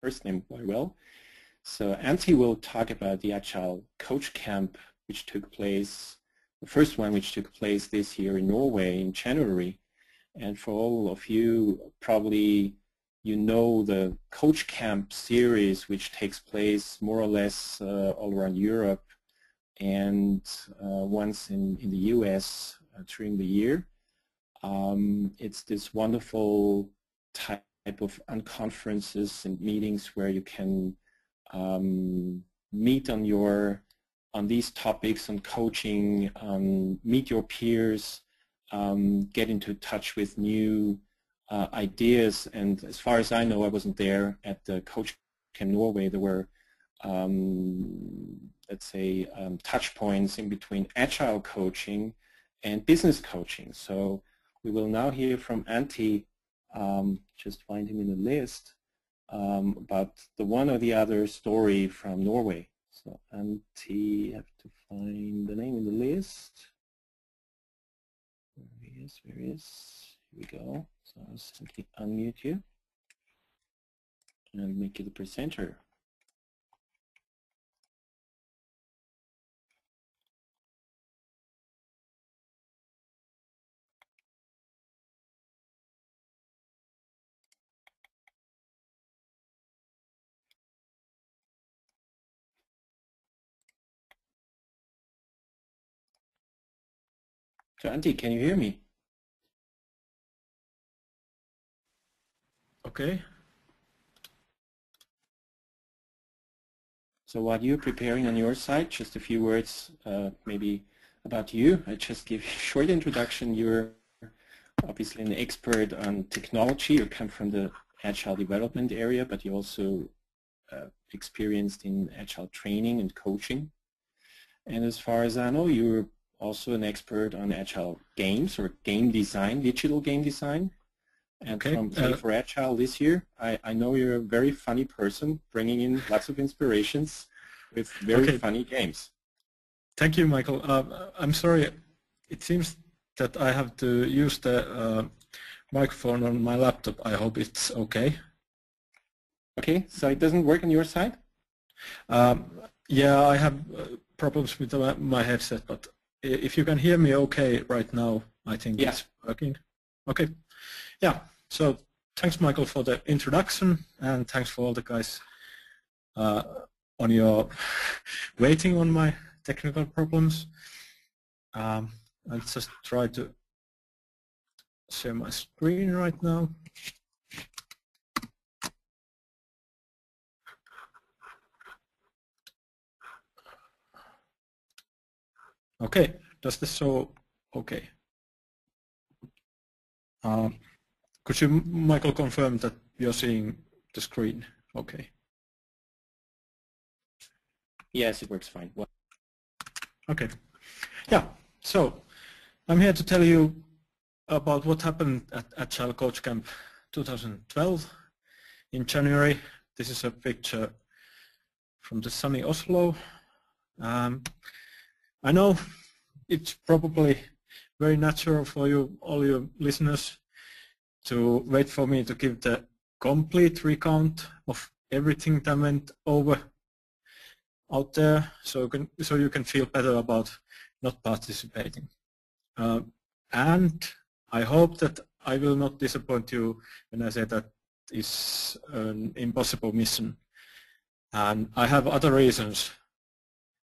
first name very well. So Antti will talk about the Agile Coach Camp, which took place, the first one which took place this year in Norway in January. And for all of you, probably you know the Coach Camp series, which takes place more or less all around Europe and once in the US during the year. It's this wonderful type of conferences and meetings where you can meet on these topics, on coaching, meet your peers, get into touch with new ideas. And as far as I know, I wasn't there at the Coach Camp Norway. There were, let's say, touch points in between agile coaching and business coaching. So we will now hear from Antti, just find him in the list, about the one or the other story from Norway. So Antti, I have to find the name in the list. Where he is, where he is. Here we go. So I'll simply unmute you and make you the presenter. So Antti, can you hear me? Okay. So while you're preparing on your side, just a few words maybe about you. I just give you a short introduction. You're obviously an expert on technology. You come from the Agile development area, but you also experienced in Agile training and coaching. And as far as I know, you're also an expert on Agile games or game design, digital game design. And okay. From Play for Agile this year, I know you're a very funny person, bringing in lots of inspirations with very funny games. Thank you, Michael. I'm sorry, it seems that I have to use the microphone on my laptop. I hope it's okay. Okay, so it doesn't work on your side? Yeah, I have problems with my headset, but if you can hear me okay right now, I think it's working. Okay. Yeah, so thanks, Michael, for the introduction, and thanks for all the guys on your waiting on my technical problems. I'll just try to share my screen right now. Okay, does this show okay? Could you, Michael, confirm that you're seeing the screen okay? Yes, it works fine. Well, okay. Yeah, so I'm here to tell you about what happened at Agile Coach Camp 2012 in January. This is a picture from the sunny Oslo. I know it's probably very natural for you, all your listeners, to wait for me to give the complete recount of everything that went over out there, so you can feel better about not participating. And I hope that I will not disappoint you when I say that it's an impossible mission. And I have other reasons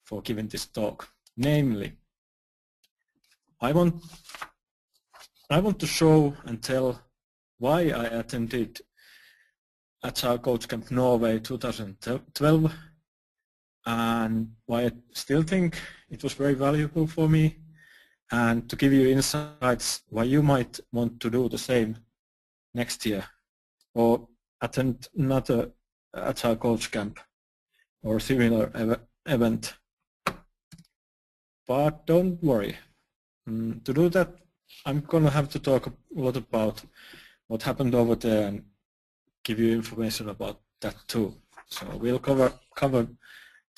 for giving this talk. Namely, I want to show and tell why I attended Agile Coach Camp Norway 2012 and why I still think it was very valuable for me, and to give you insights why you might want to do the same next year or attend another Agile Coach Camp or similar event. But don't worry. To do that, I'm going to have to talk a lot about what happened over there and give you information about that too. So we'll cover the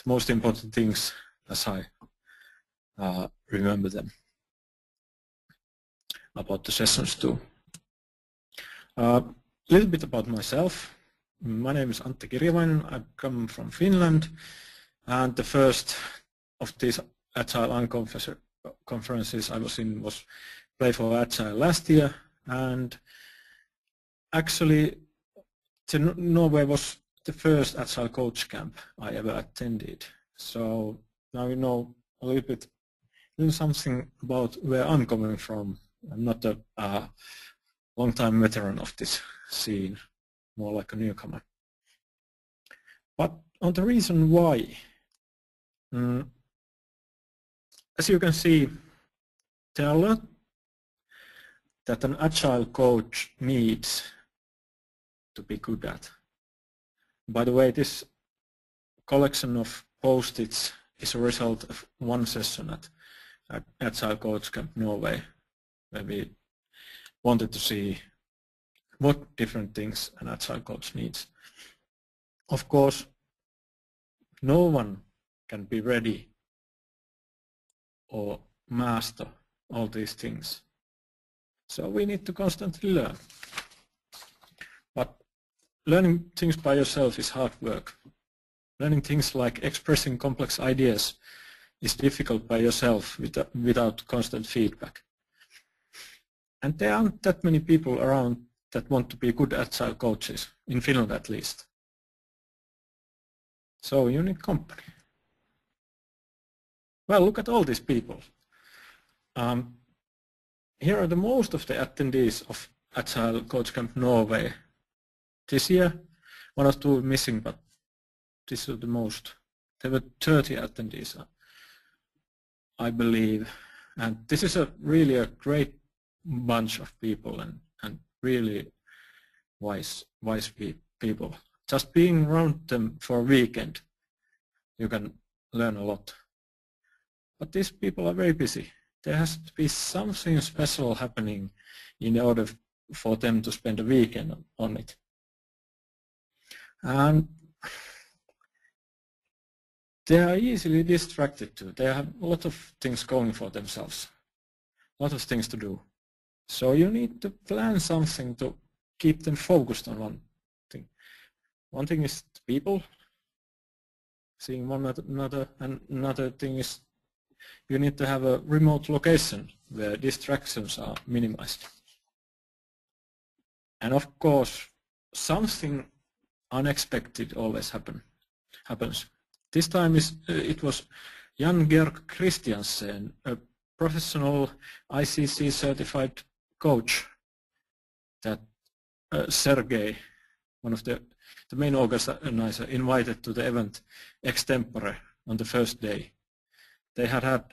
most important things as I remember them about the sessions too. A little bit about myself. My name is Antti Kirjavainen. I come from Finland, and the first of these Agile conferences I was in was Play for Agile last year, and actually Norway was the first Agile coach camp I ever attended. So now you know a little bit something about where I'm coming from. I'm not a long-time veteran of this scene, more like a newcomer. But on the reason why, as you can see, there are a lot that an Agile coach needs to be good at. By the way, this collection of post-its is a result of one session at Agile Coach Camp Norway, where we wanted to see what different things an Agile coach needs. Of course, no one can be ready or master all these things. So we need to constantly learn. But learning things by yourself is hard work. Learning things like expressing complex ideas is difficult by yourself without constant feedback. And there aren't that many people around that want to be good Agile coaches, in Finland at least. So you need company. Well, look at all these people. Here are the most of the attendees of Agile Coach Camp Norway. This year, one or two missing, but this is the most. There were 30 attendees, I believe. And this is really a great bunch of people and really wise people. Just being around them for a weekend, you can learn a lot. But these people are very busy. There has to be something special happening in order for them to spend a weekend on it. And they are easily distracted too. They have a lot of things going for themselves, a lot of things to do. So you need to plan something to keep them focused on one thing. One thing is people, seeing one another, and another thing is you need to have a remote location where distractions are minimized. And of course, something unexpected always happens. This time it was Jan Georg Christiansen, a professional ICC certified coach, that Sergey, one of the main organizer, invited to the event extempore on the first day. They had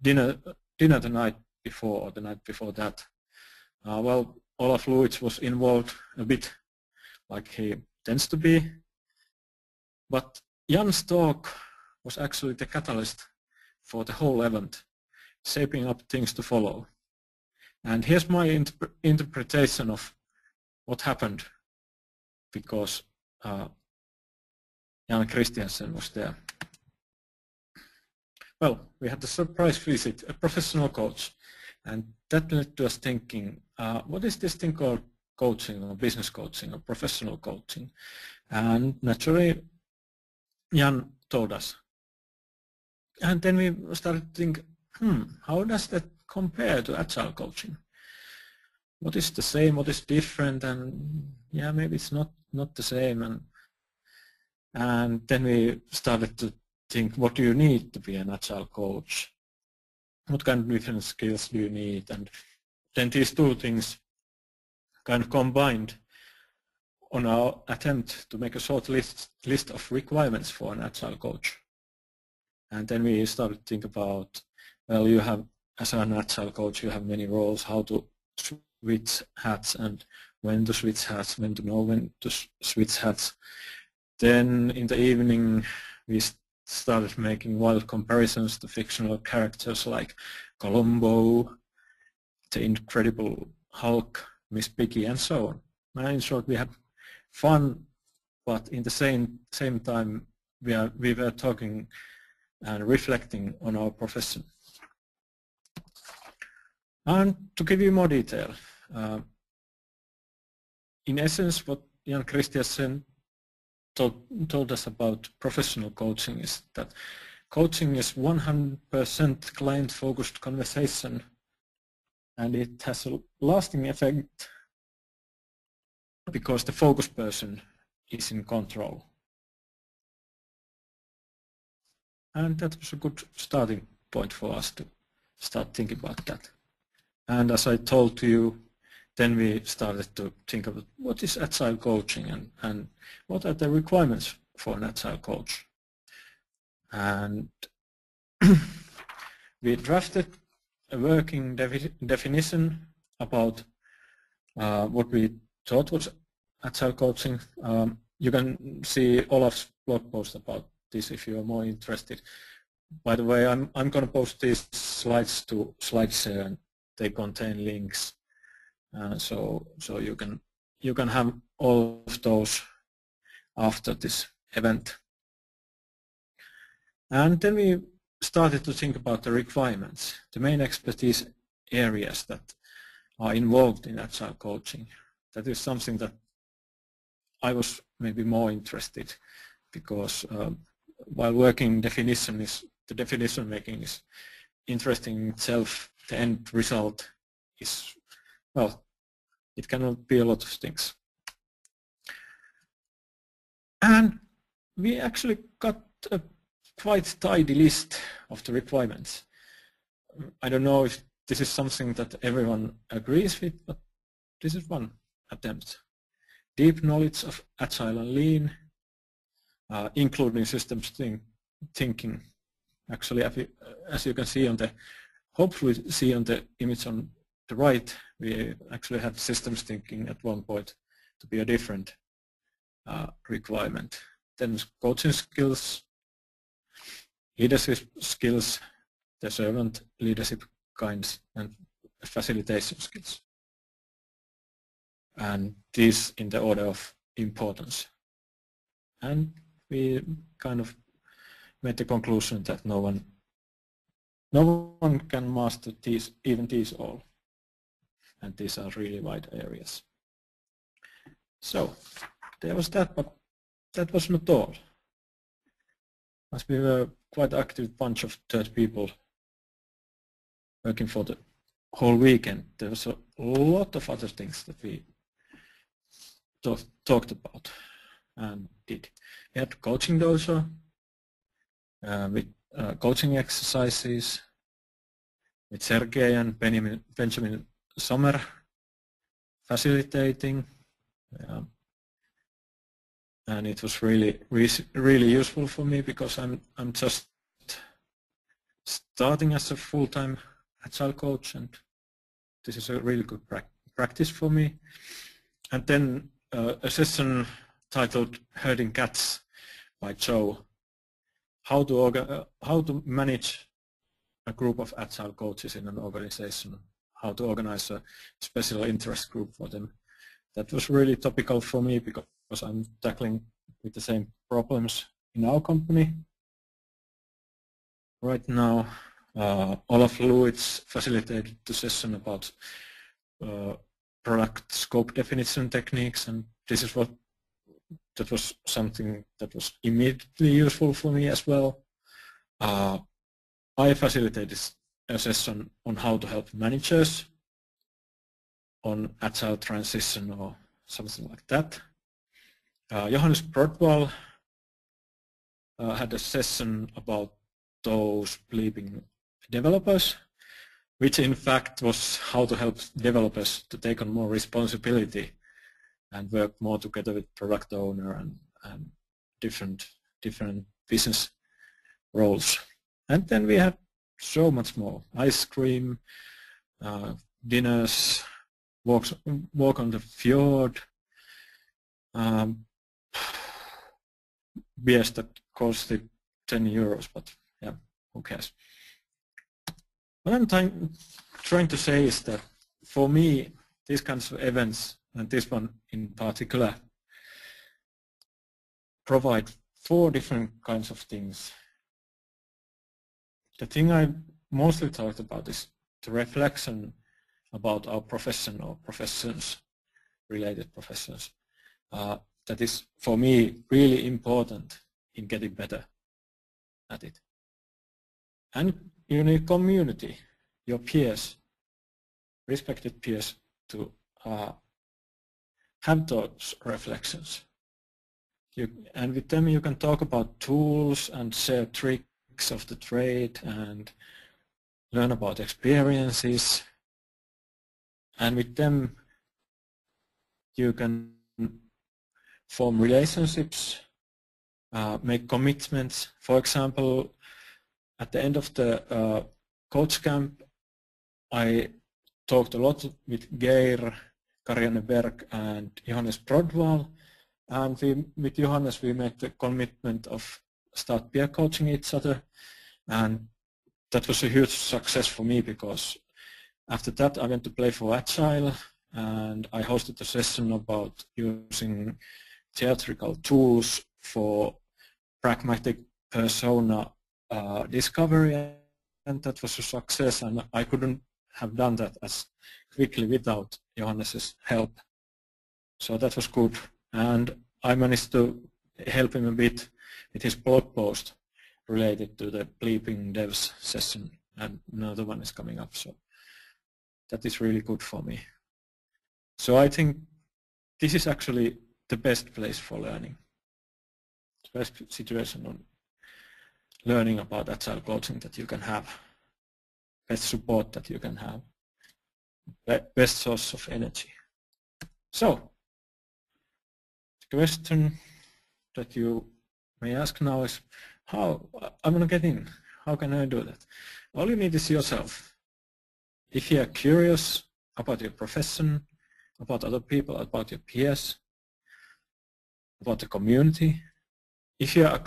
dinner the night before or the night before that. Well, Olaf Luitz was involved a bit, like he tends to be, but Jan's talk was actually the catalyst for the whole event, shaping up things to follow. And here's my interpretation of what happened, because Jan Christiansen was there. Well, we had a surprise visit, a professional coach, and that led to us thinking, what is this thing called coaching or business coaching or professional coaching? And naturally, Jan told us. And then we started to think, how does that compare to Agile coaching? What is the same, what is different, and yeah, maybe it's not the same. And then we started to think, what do you need to be an Agile coach? What kind of different skills do you need? And then these two things kind of combined on our attempt to make a short list of requirements for an Agile coach. And then we started to think about, well, you have, as an Agile coach, you have many roles, how to switch hats and when to switch hats, when to know when to switch hats. Then in the evening, we started making wild comparisons to fictional characters like Columbo, the Incredible Hulk, Miss Piggy, and so on. And in short, we had fun, but in the same time, we were talking and reflecting on our profession. And to give you more detail, in essence, what Jan Christiansen told us about professional coaching is that coaching is 100% client-focused conversation, and it has a lasting effect because the focus person is in control. And that was a good starting point for us to start thinking about that. And as I told to you, then we started to think about what is agile coaching and what are the requirements for an agile coach. And we drafted a working definition about what we thought was agile coaching. You can see Olaf's blog post about this if you are more interested. By the way, I'm going to post these slides to SlideShare, and they contain links. So you can have all of those after this event. And then we started to think about the requirements, the main expertise areas that are involved in agile coaching. That is something that I was maybe more interested, because while working definition making is interesting in itself, the end result is, well, it cannot be a lot of things. And we actually got a quite tidy list of the requirements. I don't know if this is something that everyone agrees with, but this is one attempt. Deep knowledge of Agile and Lean, including systems thinking. Actually, as you can see on the, hopefully see on the image on the right, we actually had systems thinking at one point to be a different requirement. Then coaching skills, leadership skills, the servant leadership kinds, and facilitation skills. And these in the order of importance. And we kind of made the conclusion that no one can master these, even these all. And these are really wide areas. So there was that, but that was not all. As we were quite active bunch of 30 people working for the whole weekend, there was a lot of other things that we talked about and did. We had coaching dojo with coaching exercises with Sergey and Benjamin Sommer facilitating, and it was really useful for me because I'm just starting as a full-time agile coach, and this is a really good practice for me. And then a session titled "Herding Cats" by Joe. How to manage a group of agile coaches in an organization. How to organize a special interest group for them. That was really topical for me because I'm tackling with the same problems in our company right now. Olaf Lewitz facilitated the session about product scope definition techniques, and this is that was something that was immediately useful for me as well. I facilitated a session on how to help managers on agile transition or something like that. Johannes Brodwall had a session about those bleeping developers, which in fact was how to help developers to take on more responsibility and work more together with product owner and different business roles. And then we had so much more: ice cream, dinners, walk on the fjord, beers that costed 10 euros, but yeah, who cares? What I'm trying to say is that for me, these kinds of events, and this one in particular, provide 4 different kinds of things. The thing I mostly talked about is the reflection about our profession or professions, related professions. that is for me really important in getting better at it. And you need community, your peers, respected peers, to have those reflections. And with them you can talk about tools and share tricks of the trade and learn about experiences. And with them you can form relationships, make commitments. For example, at the end of the coach camp, I talked a lot with Geir, Karianne Berg and Johannes Brodwall, and with Johannes we made the commitment of start peer coaching each other, and that was a huge success for me because after that I went to play for Agile and I hosted a session about using theatrical tools for pragmatic persona discovery, and that was a success, and I couldn't have done that as quickly without Johannes' help. So that was good, and I managed to help him a bit with his blog post related to the Bleeping Devs session, and another one is coming up, so that is really good for me. So I think this is actually the best place for learning, the best situation on learning about Agile coaching that you can have, best support that you can have, best source of energy. So the question that you may ask now is, how I'm going to get in? How can I do that? All you need is yourself. If you are curious about your profession, about other people, about your peers, about the community, if you are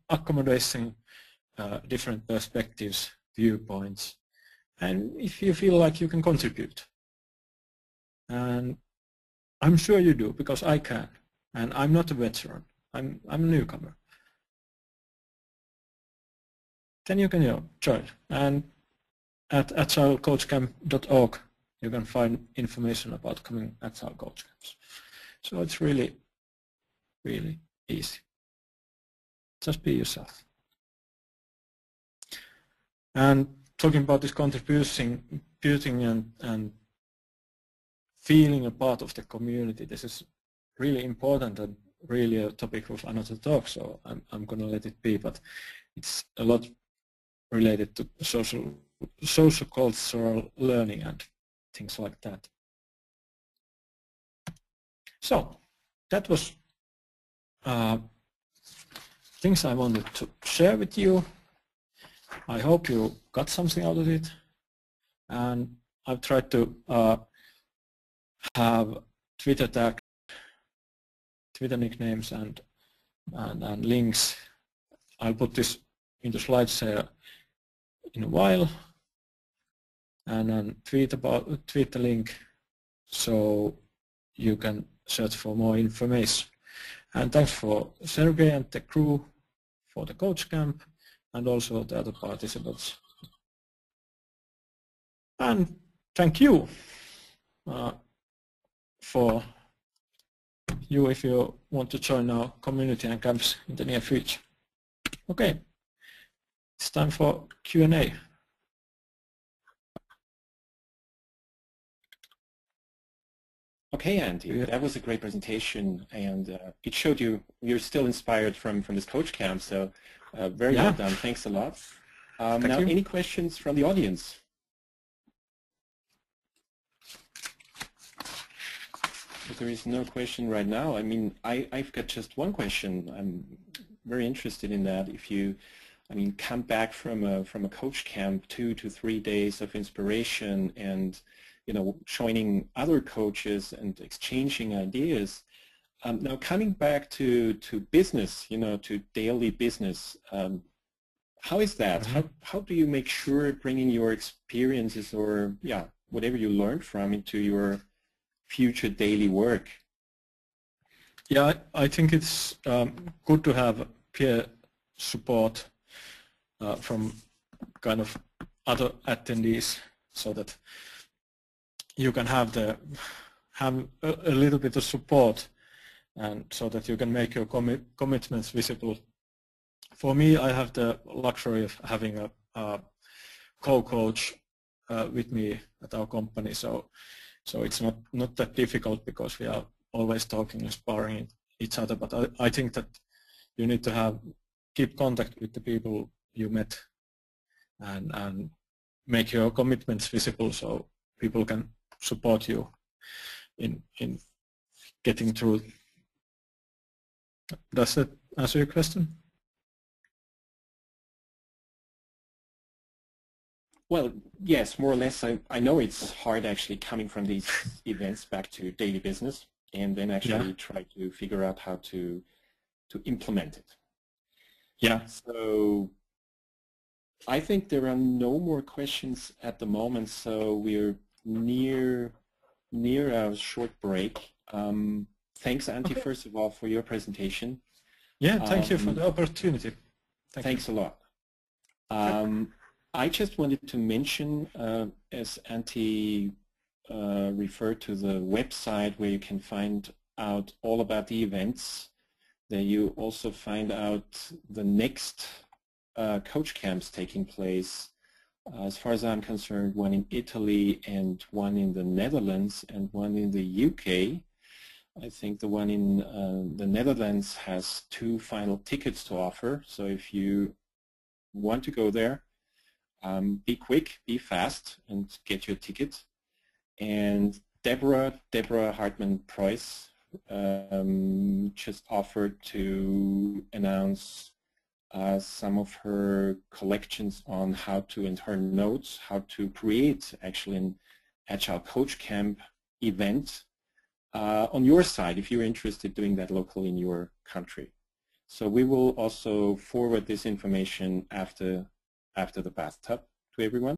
accommodating different perspectives, viewpoints, and if you feel like you can contribute. And I'm sure you do, because I can, and I'm not a veteran, I'm a newcomer. Then you can join, and at agilecoachcamp.org you can find information about coming Agile Coach Camps. So it's really, really easy. Just be yourself. And talking about this contributing and feeling a part of the community, this is really important and really a topic of another talk, so I'm going to let it be, but it's a lot related to social cultural learning and things like that. So that was things I wanted to share with you. I hope you got something out of it, and I've tried to have Twitter tag, Twitter nicknames and links. I'll put this into slides here in a while, and then tweet the link so you can search for more information. And thanks for Sergey and the crew for the coach camp, and also the other participants. And thank you for you if you want to join our community and camps in the near future. Okay, it's time for Q&A. Okay, Antti, that was a great presentation, and it showed you're still inspired from this coach camp, so very well done. Thanks a lot. Now, any questions from the audience? If there is no question right now, I mean, I've got just one question. I'm very interested in that. If you, come back from a coach camp, 2 to 3 days of inspiration, and joining other coaches and exchanging ideas. Now coming back to business, to daily business, how is that? Mm-hmm. How do you make sure bringing your experiences or whatever you learned from into your future daily work? Yeah, I think it's good to have peer support from kind of other attendees, so that you can have a little bit of support and so that you can make your commitments visible. For me, I have the luxury of having a co-coach with me at our company, so it's not that difficult because we are always talking and sparring each other. But I think that you need to keep contact with the people you met and make your commitments visible so people can support you in getting through. Does that answer your question? Well, yes, more or less. I know it's hard actually coming from these events back to daily business and then actually try to figure out how to implement it. Yeah. So I think there are no more questions at the moment, so we're near our short break. Thanks, Antti, first of all, for your presentation. Yeah, thank you for the opportunity. Thanks a lot. I just wanted to mention, as Antti referred to the website where you can find out all about the events, that you also find out the next coach camps taking place. As far as I'm concerned, one in Italy and one in the Netherlands and one in the UK. I think the one in the Netherlands has 2 final tickets to offer, so if you want to go there, be quick, be fast, and get your ticket. And Deborah Hartmann-Preuss just offered to announce some of her collections on how to, and her notes, how to create actually an Agile Coach Camp event on your side if you're interested in doing that locally in your country. So we will also forward this information after the bathtub to everyone.